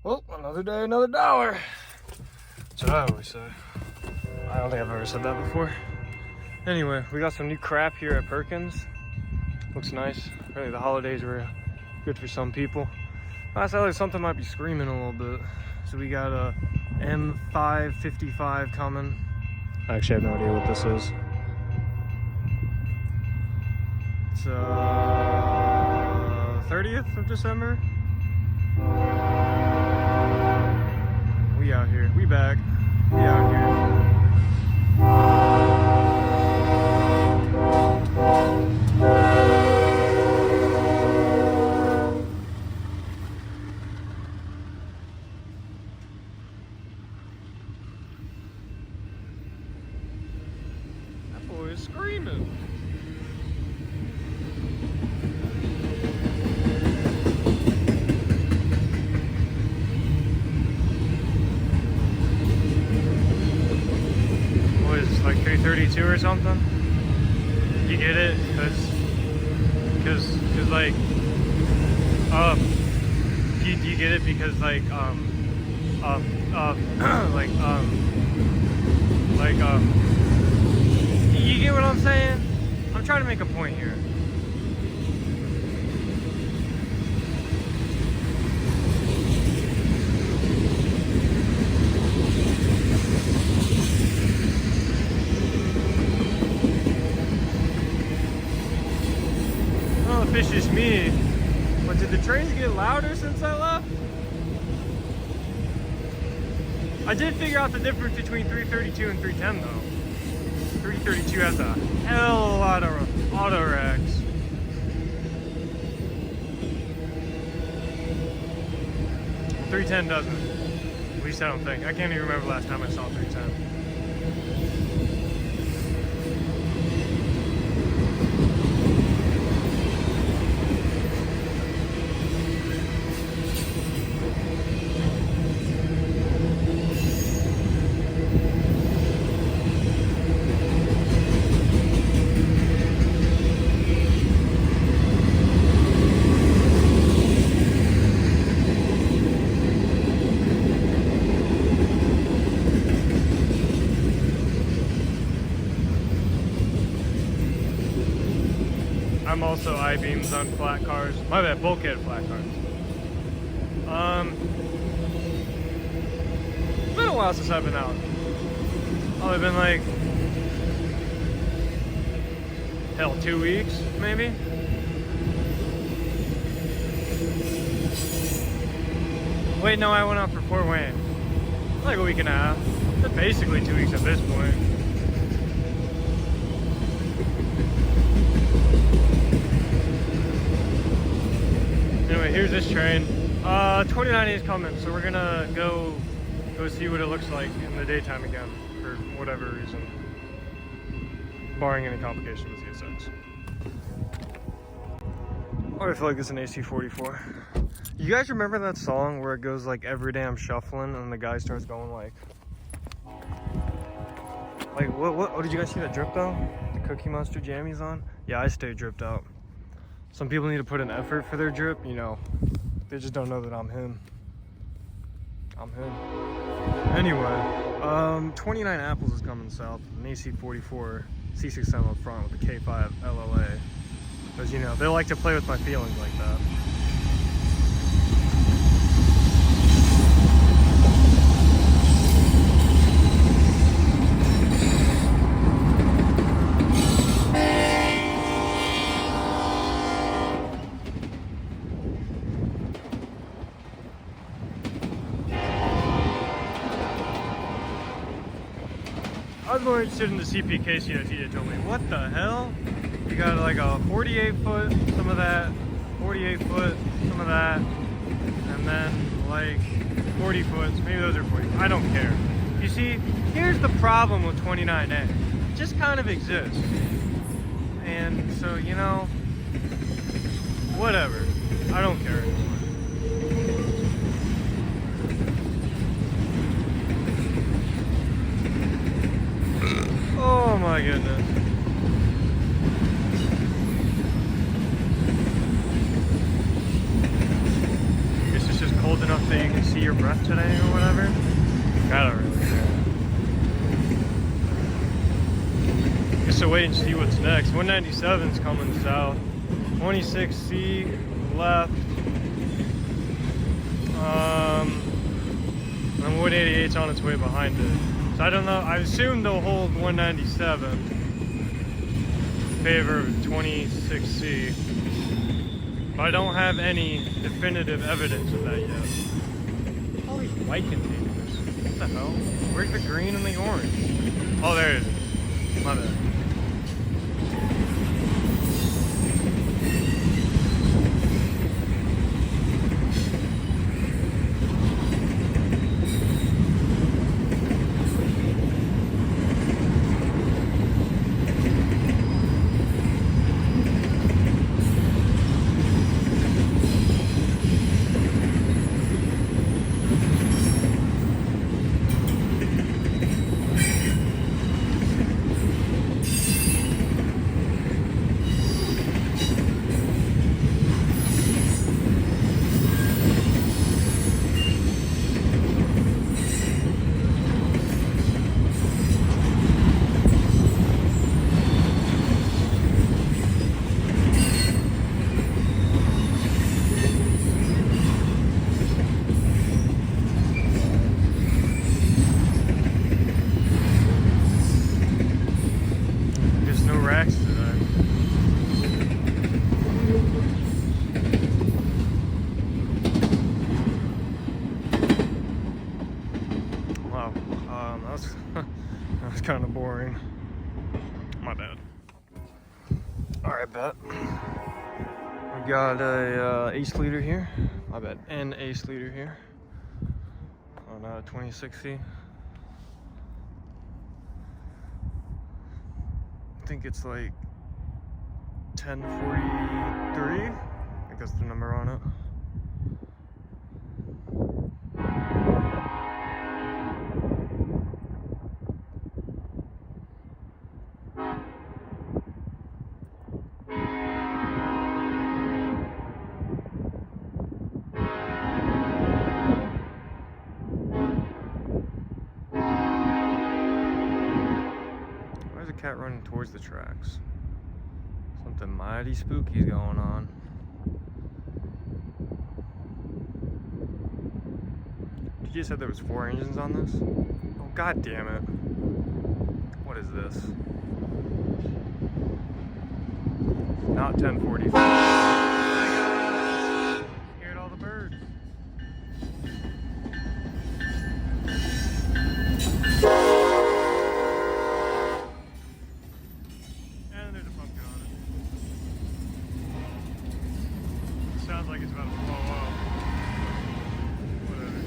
Well, another day, another dollar. That's what I always say. I don't think I've ever said that before. Anyway, we got some new crap here at Perkins. Looks nice. Really, the holidays were good for some people. I sound like something might be screaming a little bit. So we got a M555 coming. I actually have no idea what this is. It's 30th of December. We out here. We back. We out here. That boy is screaming. Like 332 or something. You get it? Cause like you get it because like you get what I'm saying? I'm trying to make a point here. If it's just me, but did the trains get louder since I left? I did figure out the difference between 332 and 310 though. 332 has a hell of a lot of auto racks. .310 doesn't. At least I don't think. I can't even remember the last time I saw 310. I'm also I-beams on flat cars. My bad, bulkhead flat cars. It's been a while since I've been out. Probably been like, hell, 2 weeks, maybe? Wait, no, I went out for Fort Wayne. Like a week and a half. That's basically 2 weeks at this point. Anyway, here's this train. 29 is coming, so we're gonna go see what it looks like in the daytime again, for whatever reason. Barring any complication with CSX. Oh, I feel like it's an AC-44. You guys remember that song where it goes like every day I'm shuffling and the guy starts going like what did you guys see that drip though? The Cookie Monster jammies on? Yeah, I stay dripped out. Some people need to put an effort for their drip, you know. They just don't know that I'm him. I'm him. Anyway, 29 Apples is coming south. An AC-44 C6M up front with the K5 LLA. Because, you know, they like to play with my feelings like that. I was more interested in the CPKC that TJ told me. What the hell? You got like a 48 foot, some of that, 48 foot, some of that, and then like 40 foot, maybe those are 40. I don't care. You see, here's the problem with 29A. It just kind of exists. And so, you know, whatever. I don't care anymore. Oh my goodness. Guess it's just cold enough that you can see your brother. today or whatever. I don't really care. Just to wait and see what's next. 197's coming south. 26C left. And 188's on its way behind it. So I don't know. I assume they'll hold 197 in favor of 26C. But I don't have any definitive evidence of that yet. All these white containers. What the hell? Where's the green and the orange? Oh, there it is. My bad. That was kind of boring. My bad. Alright, bet. We got a ace leader here. My bad. An ace leader here. On 2060. I think it's like 1043. I think that's the number on it. Cat running towards the tracks. Something mighty spooky is going on. You just said there was 4 engines on this? Oh, god damn it. What is this? Not 1045. Scared all the birds. Sounds like it's about to blow up. Whatever.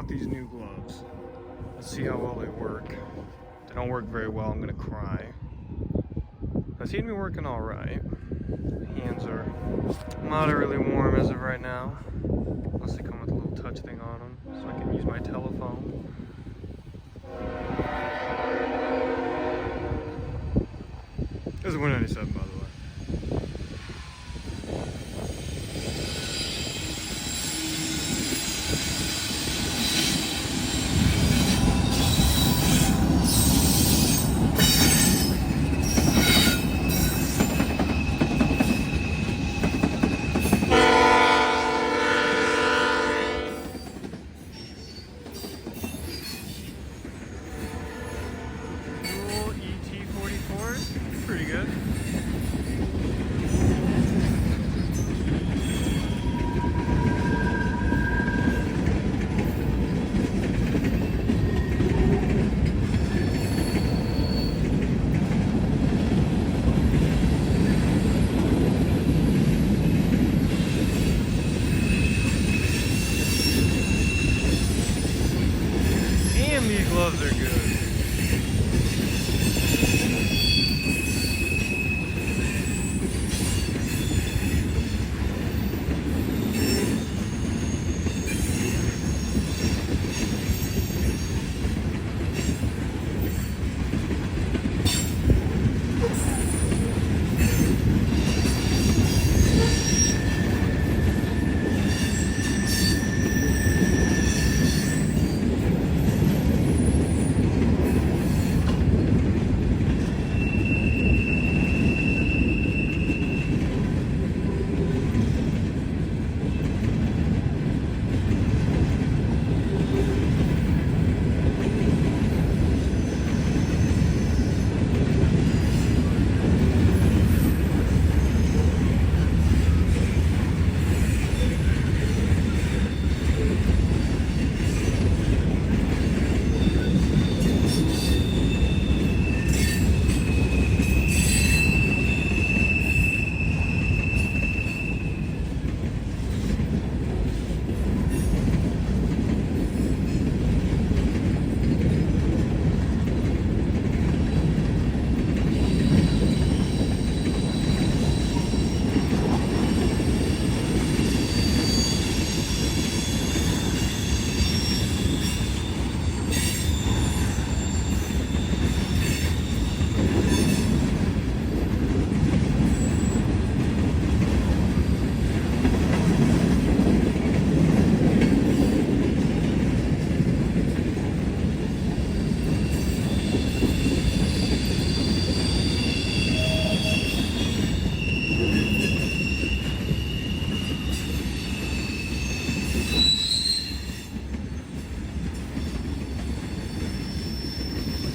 out these new gloves. Let's see how well they work. If they don't work very well, I'm gonna cry. They seem to be working all right. Hands are moderately warm as of right now. Unless they come with a little touch thing on them, so I can use my telephone. This is a 197, by the way. Pretty good. And these gloves are good.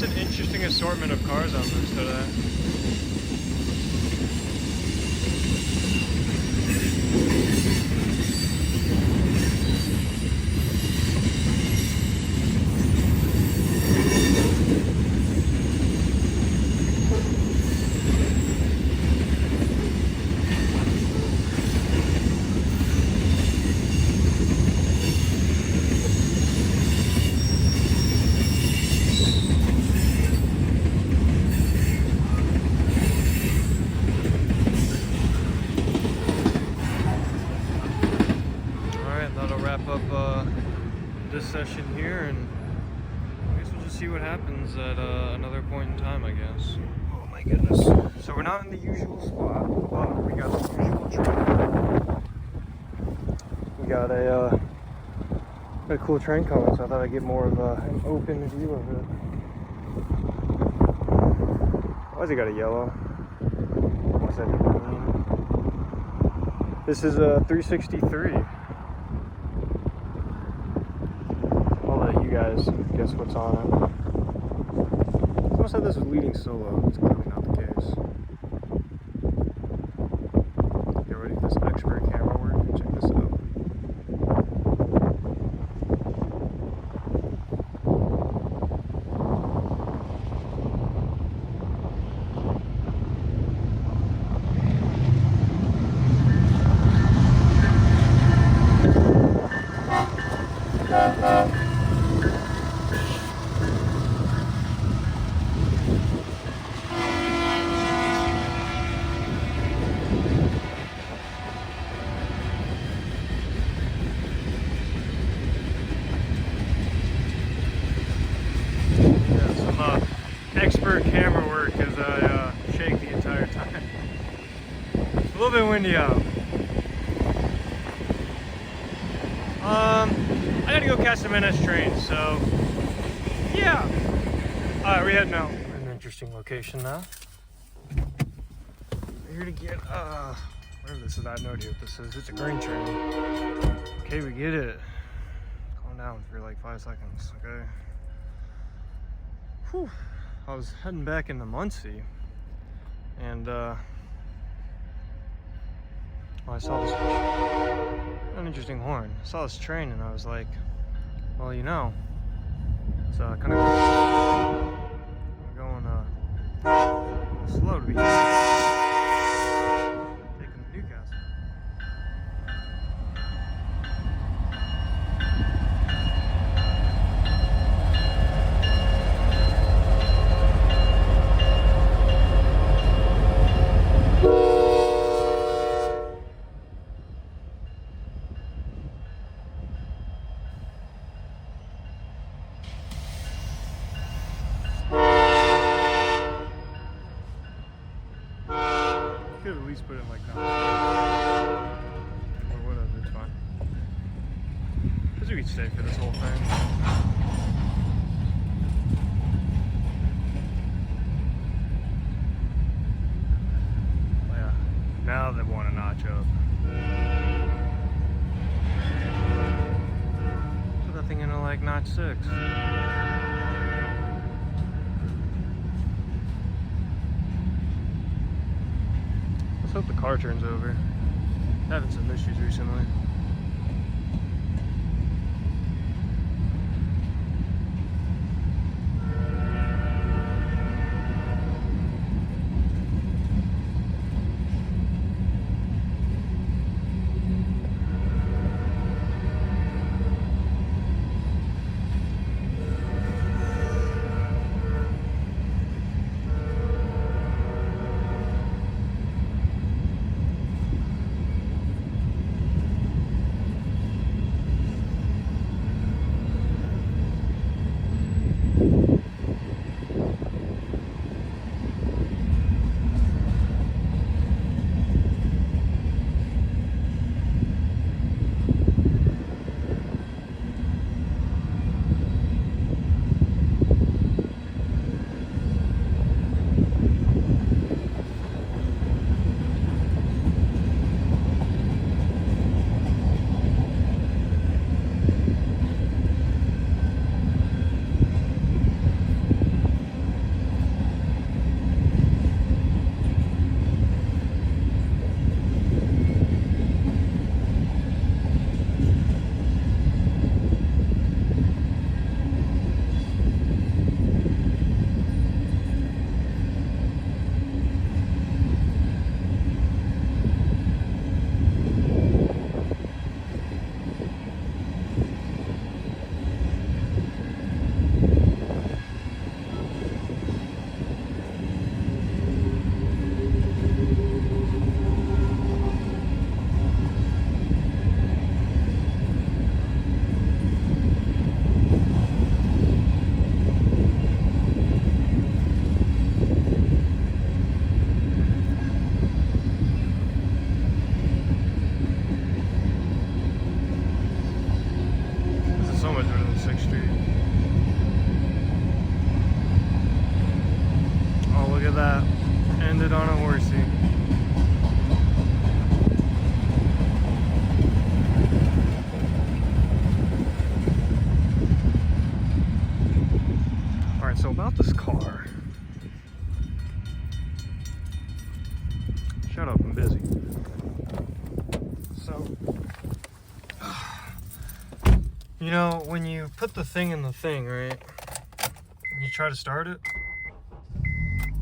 An interesting assortment of cars on loose today. Wrap up this session here, and I guess we'll just see what happens at another point in time, I guess. Oh my goodness. So we're not in the usual spot, but we got the usual train. We got a cool train coming, so I thought I'd get more of an open view of it. Why's it got a yellow? What's that mean? This is a 363. Guys, guess what's on it? Someone said this was leading solo. It's clearly not the case. Get ready for this expert camera work. Check this out. camera work as I shake the entire time. It's a little bit windy out. I gotta go catch some NS trains, so yeah. Alright, we're heading out. An interesting location now. We're here to get whatever this is. I have no idea what this is. It's a grain train. Okay, we get it. Calm down for like 5 seconds, okay? Whew. I was heading back into Muncie, and I saw this an interesting horn. I saw this train, and I was like, well, you know, it's kind of going slow to be taking the Newcastle. Could at least put it like that. Or whatever, it's fine. Because we could stay for this whole thing. Oh yeah. Now they want a notch up. Put that thing into like notch 6. Let's hope the car turns over. Having some issues recently. That ended on a horsey. Alright, so about this car. Shut up, I'm busy. So, you know, when you put the thing in the thing, right? And you try to start it.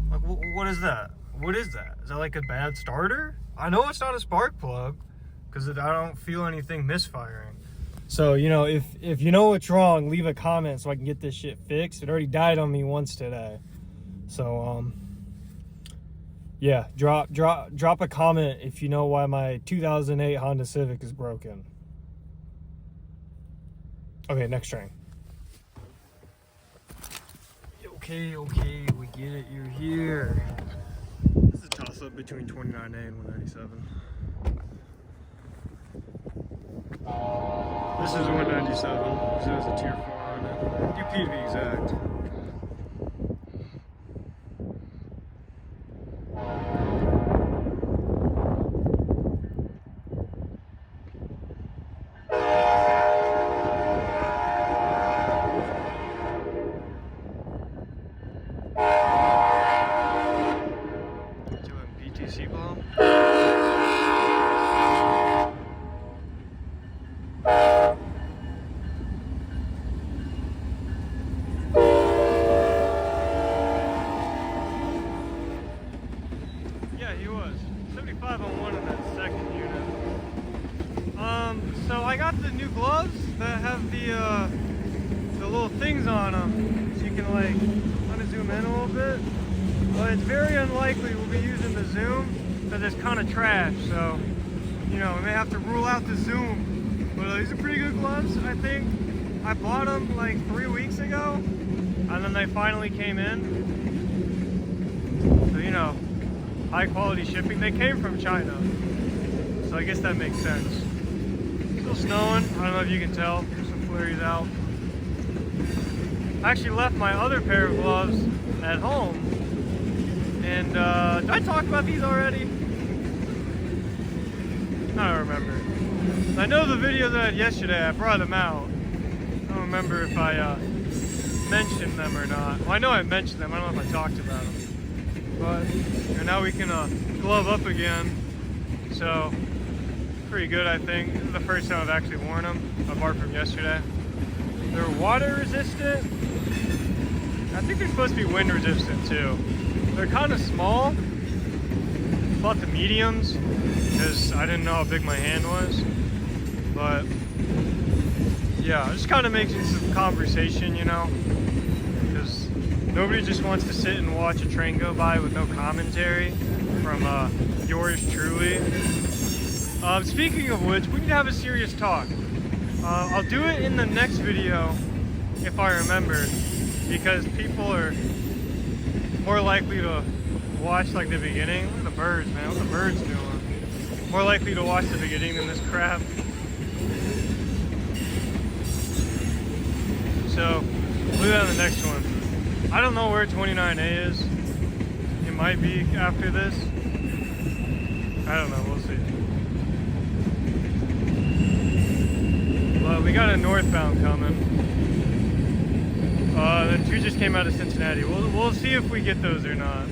Like, what is that? What is that? Is that like a bad starter? I know it's not a spark plug because I don't feel anything misfiring. So, you know, if you know what's wrong, leave a comment so I can get this shit fixed. It already died on me once today. So, yeah, drop a comment if you know why my 2008 Honda Civic is broken. Okay, next train. Yo. Okay, we get it, you're here. This is a toss-up between 29A and 197. This is a 197, because it has a Tier IV on it. UP to be exact. PTC bomb. Yeah, he was 75 on one in that second unit. So I got the new gloves that have the little things on them, so you can like kind of zoom in a little bit. But it's very unlikely we'll be using the zoom because it's kind of trash. So, you know, we may have to rule out the zoom. But these are pretty good gloves, I think. I bought them like 3 weeks ago, and then they finally came in. So, you know, high quality shipping. They came from China, so I guess that makes sense. Still snowing. I don't know if you can tell. There's some flurries out. I actually left my other pair of gloves at home. And did I talk about these already? I don't remember. I know the video that I had yesterday, I brought them out. I don't remember if I mentioned them or not. Well, I know I mentioned them. I don't know if I talked about them. But now we can glove up again. So, pretty good, I think. This is the first time I've actually worn them, apart from yesterday. They're water resistant. I think they're supposed to be wind resistant too. They're kind of small. Bought the mediums because I didn't know how big my hand was. But yeah, it just kind of makes some conversation, you know, because nobody just wants to sit and watch a train go by with no commentary from yours truly. Speaking of which, we need to have a serious talk. I'll do it in the next video if I remember, because people are more likely to watch like the beginning. Look at the birds, man. What are the birds doing? More likely to watch the beginning than this crap. So, we'll do that in the next one. I don't know where 29A is. It might be after this. I don't know, we'll see. But we got a northbound coming. The two just came out of Cincinnati. We'll see if we get those or not.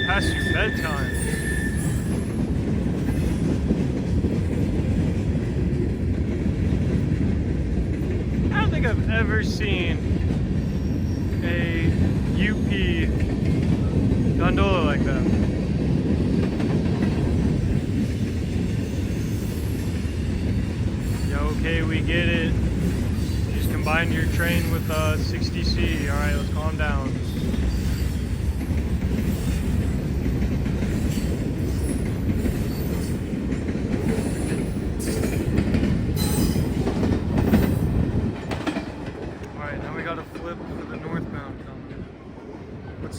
Past your bedtime. I don't think I've ever seen a UP gondola like that. Yeah, okay, we get it. You just combined your train with 60C. Alright, let's calm down.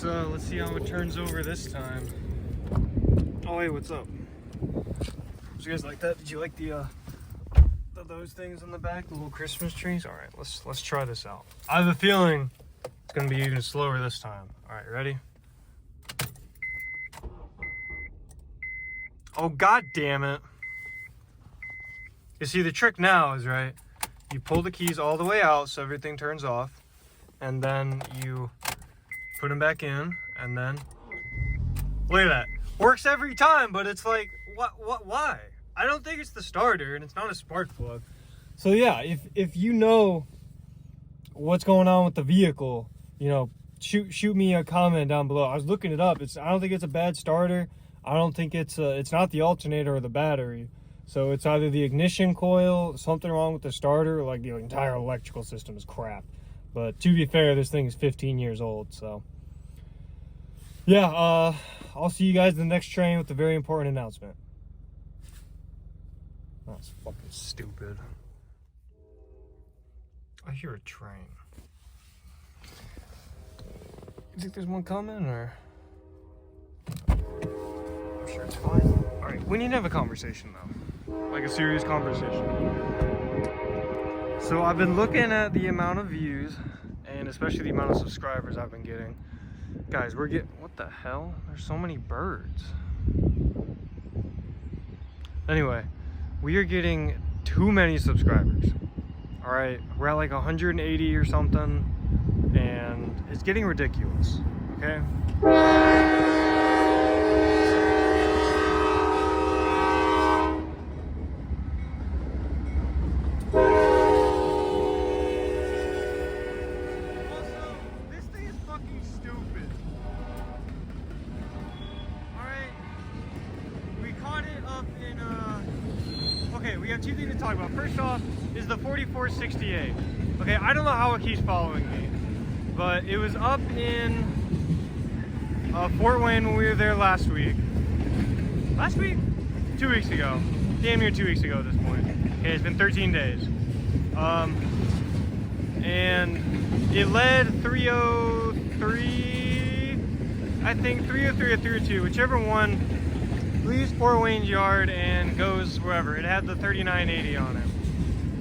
Let's see how it turns over this time. Oh hey, what's up? Did you guys like that? Did you like the those things in the back, the little Christmas trees? All right, let's try this out. I have a feeling it's gonna be even slower this time. All right, ready? Oh god damn it! You see, the trick now is right. You pull the keys all the way out so everything turns off, and then you put them back in, and then look at that. Works every time, but it's like, why? I don't think it's the starter, and it's not a spark plug. So yeah, if you know what's going on with the vehicle, you know, shoot me a comment down below. I was looking it up. I don't think it's a bad starter. I don't think it's not the alternator or the battery. So it's either the ignition coil, something wrong with the starter, or like the entire electrical system is crap. But to be fair, this thing is 15 years old. So yeah, I'll see you guys in the next train with a very important announcement. That's fucking stupid. I hear a train. You think there's one coming, or? I'm sure it's fine. Alright, we need to have a conversation though. Like a serious conversation. So I've been looking at the amount of views, and especially the amount of subscribers I've been getting. Guys, we're getting, what the hell? There's so many birds. Anyway, we are getting too many subscribers. Alright, we're at like 180 or something, and it's getting ridiculous, okay? Also, this thing is fucking stupid. Alright, we caught it up in, okay, we have two things to talk about. First off is the 4468. Okay, I don't know how it keeps following me, but it was up in Fort Wayne when we were there last week. Last week? 2 weeks ago. Damn near 2 weeks ago at this point. Okay, it's been 13 days. And it led 303, I think 303 or 302, whichever one leaves Fort Wayne's yard and goes wherever. It had the 3980 on it.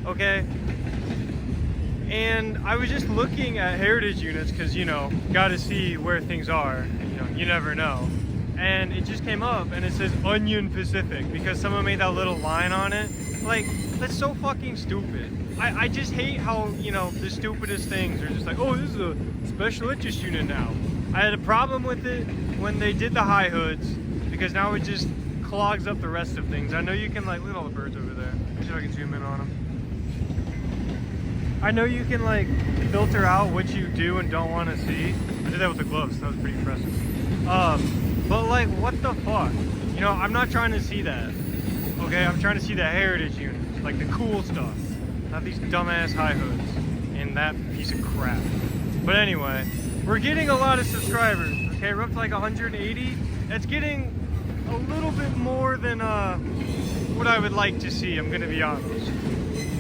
Okay, and I was just looking at heritage units because, you know, got to see where things are. You know, you never know. And it just came up and it says Onion Pacific because someone made that little line on it. Like, that's so fucking stupid. I just hate how, you know, the stupidest things are just like, oh, this is a special interest unit now. I had a problem with it when they did the high hoods because now it just clogs up the rest of things. I know you can, like, look at all the birds over there. Let me see if I can zoom in on them. I know you can like filter out what you do and don't want to see. I did that with the gloves, so that was pretty impressive. But like, what the fuck? You know, I'm not trying to see that. Okay, I'm trying to see the heritage units, like the cool stuff, not these dumbass high hoods and that piece of crap. But anyway, we're getting a lot of subscribers. Okay, we're up to like 180. That's getting a little bit more than what I would like to see. I'm gonna be honest.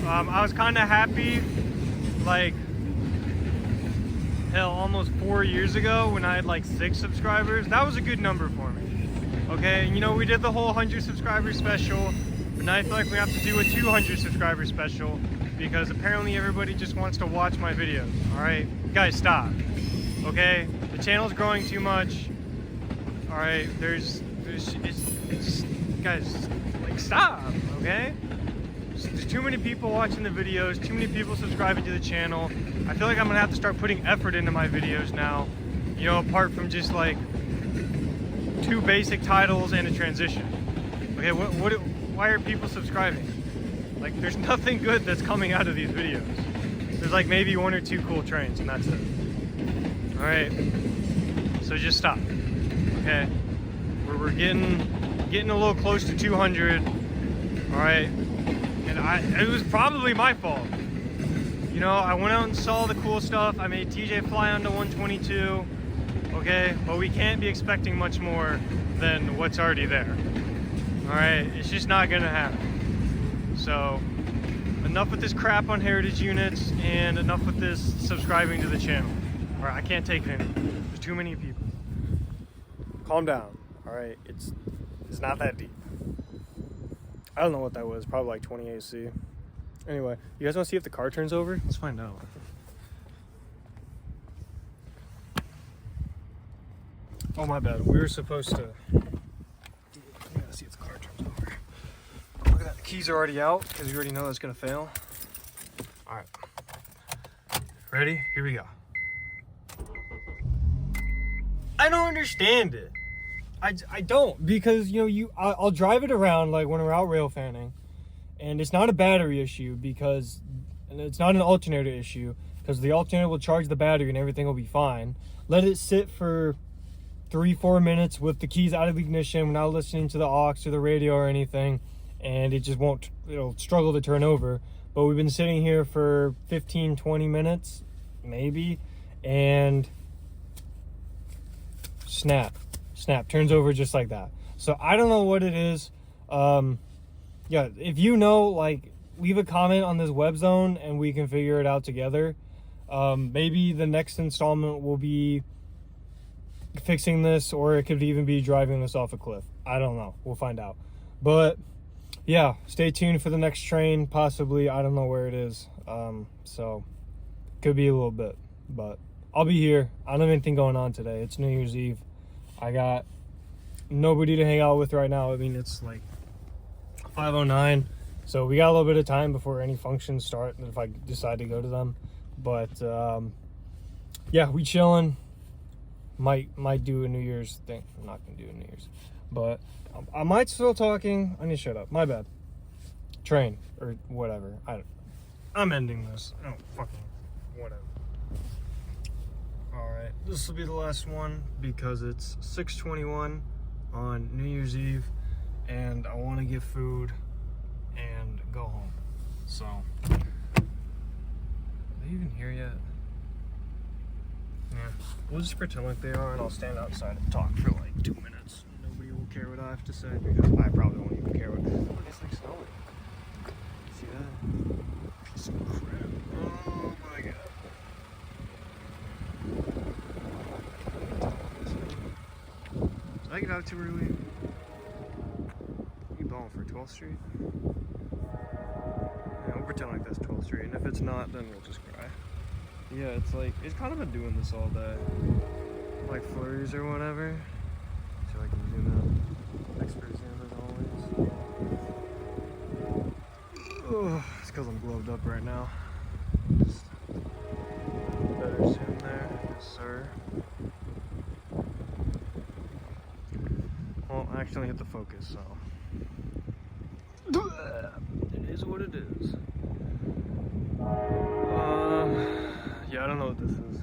I was kind of happy, like, hell, almost 4 years ago when I had like 6 subscribers. That was a good number for me. Okay, you know, we did the whole 100 subscriber special, but now I feel like we have to do a 200 subscriber special because apparently everybody just wants to watch my videos. All right, guys, stop. Okay, the channel's growing too much. All right, it's guys, like, stop. Okay. There's too many people watching the videos, too many people subscribing to the channel. I feel like I'm gonna have to start putting effort into my videos now, you know, apart from just like 2 basic titles and a transition. Okay, why are people subscribing? Like, there's nothing good that's coming out of these videos. There's like maybe 1 or 2 cool trains and that's it. All right, so just stop. Okay, we're getting a little close to 200. All right. And it was probably my fault. You know, I went out and saw the cool stuff. I made TJ fly onto 122. Okay, but we can't be expecting much more than what's already there. All right, it's just not gonna happen. So, enough with this crap on heritage units and enough with this subscribing to the channel. All right, I can't take it anymore. There's too many people. Calm down. All right, it's not that deep. I don't know what that was, probably like 20 AC. Anyway, you guys want to see if the car turns over? Let's find out. Oh, my bad. We were supposed to... We gotta see if the car turns over. Look at that. The keys are already out because we already know that's going to fail. All right. Ready? Here we go. I don't understand it. I don't, because, you know, I'll drive it around like when we're out rail fanning, and it's not a battery issue because and it's not an alternator issue, because the alternator will charge the battery and everything will be fine. Let it sit for 3-4 minutes with the keys out of the ignition. We're not listening to the aux or the radio or anything, and it just won't, it'll struggle to turn over. But we've been sitting here for 15-20 minutes maybe, and snap, turns over just like that. So I don't know what it is. Yeah, if you know, like, leave a comment on this web zone and we can figure it out together. Maybe the next installment will be fixing this, or it could even be driving this off a cliff. I don't know, we'll find out. But yeah, stay tuned for the next train, possibly. I don't know where it is, so could be a little bit, but I'll be here. I don't have anything going on today. It's New Year's Eve. I got nobody to hang out with right now. I mean, it's like 5:09, so we got a little bit of time before any functions start if I decide to go to them. But yeah, we chilling. Might do a New Year's thing. I'm not gonna do a New Year's, but I might still talking. I need to shut up. My bad. Train or whatever. I'm ending this. Oh, fucking whatever. All right, this will be the last one because it's 6:21 on New Year's Eve, and I want to get food and go home. So, are they even here yet? Yeah, we'll just pretend like they are, and I'll stand outside and talk for like 2 minutes. Nobody will care what I have to say because I probably won't even care what. Look, it's like snowing. See that? Piece of crap. Oh my god. Did I get out too early? You balling for 12th Street? Yeah, we'll pretend like that's 12th Street, and if it's not, then we'll just cry. Yeah, it's like, it's kind of been doing this all day. Like flurries or whatever. So I can zoom out. Expert zoom as always. Oh, it's because I'm gloved up right now. Just better zoom there. Yes, sir. Well, I actually hit the focus, so. It is what it is. Yeah, I don't know what this is. Is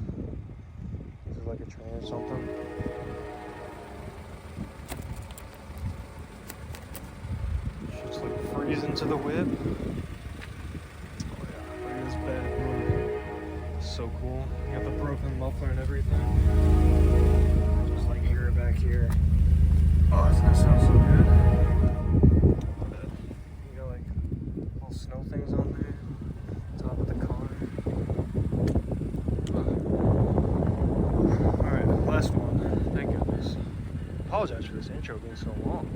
it like a train or something? It's just like freezing to the whip. Oh yeah, look at this bad boy. So cool. You got the broken muffler and everything. Just like hear it back here. Oh, doesn't that sound so good? You got like little snow things on there. Top of the car. Alright, last one. Thank goodness. Apologize for this intro being so long.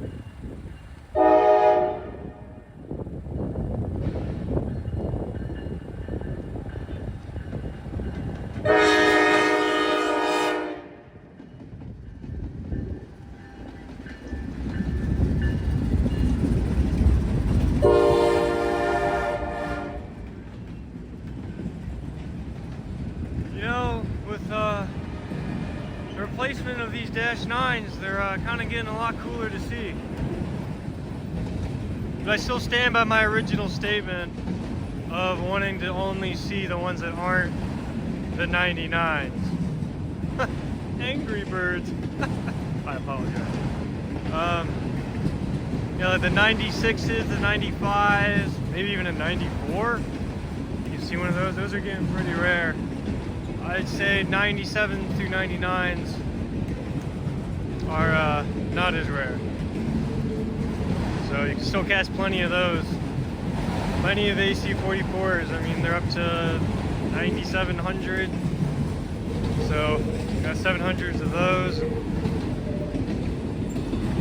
The replacement of these Dash 9s, they're kind of getting a lot cooler to see. But I still stand by my original statement of wanting to only see the ones that aren't the 99s. Angry Birds. I apologize. You know, like the 96s, the 95s, maybe even a 94. You see one of those? Those are getting pretty rare. I'd say 97 through 99s are not as rare. So you can still catch plenty of those. Plenty of AC44s. I mean, they're up to 9,700. So you got 700s of those.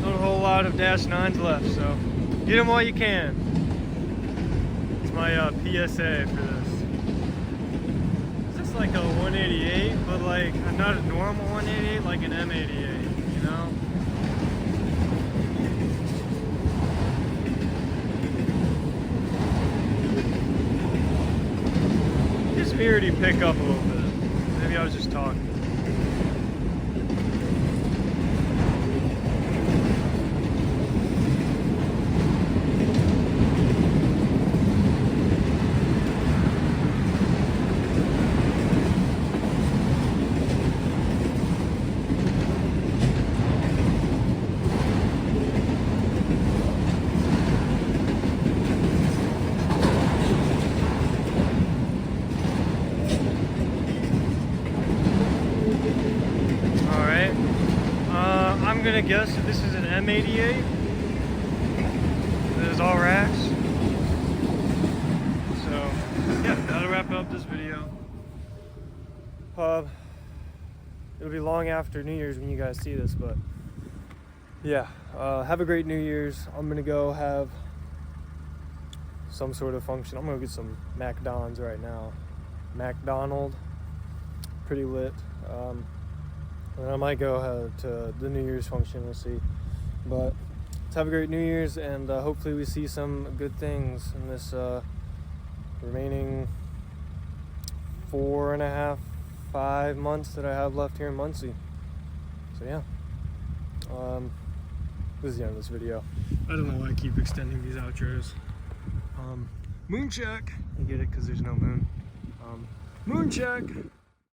Not a whole lot of Dash 9s left. So get them while you can. It's my PSA for this. Like a 188, but like not a normal 188, like an M88, you know? Just me already pick up a little bit. Maybe I was just talking. gonna guess that this is an M88. This is all racks. So yeah, that'll wrap up this video. It'll be long after New Year's when you guys see this, but yeah, have a great New Year's. I'm gonna go have some sort of function. I'm gonna get some McDonald's right now. McDonald, pretty lit. And I might go to the New Year's function, we'll see. But let's have a great New Year's, and hopefully we see some good things in this remaining 4.5, 5 months that I have left here in Muncie. So yeah, this is the end of this video. I don't know why I keep extending these outros. Moon check. You get it because there's no moon. Moon check.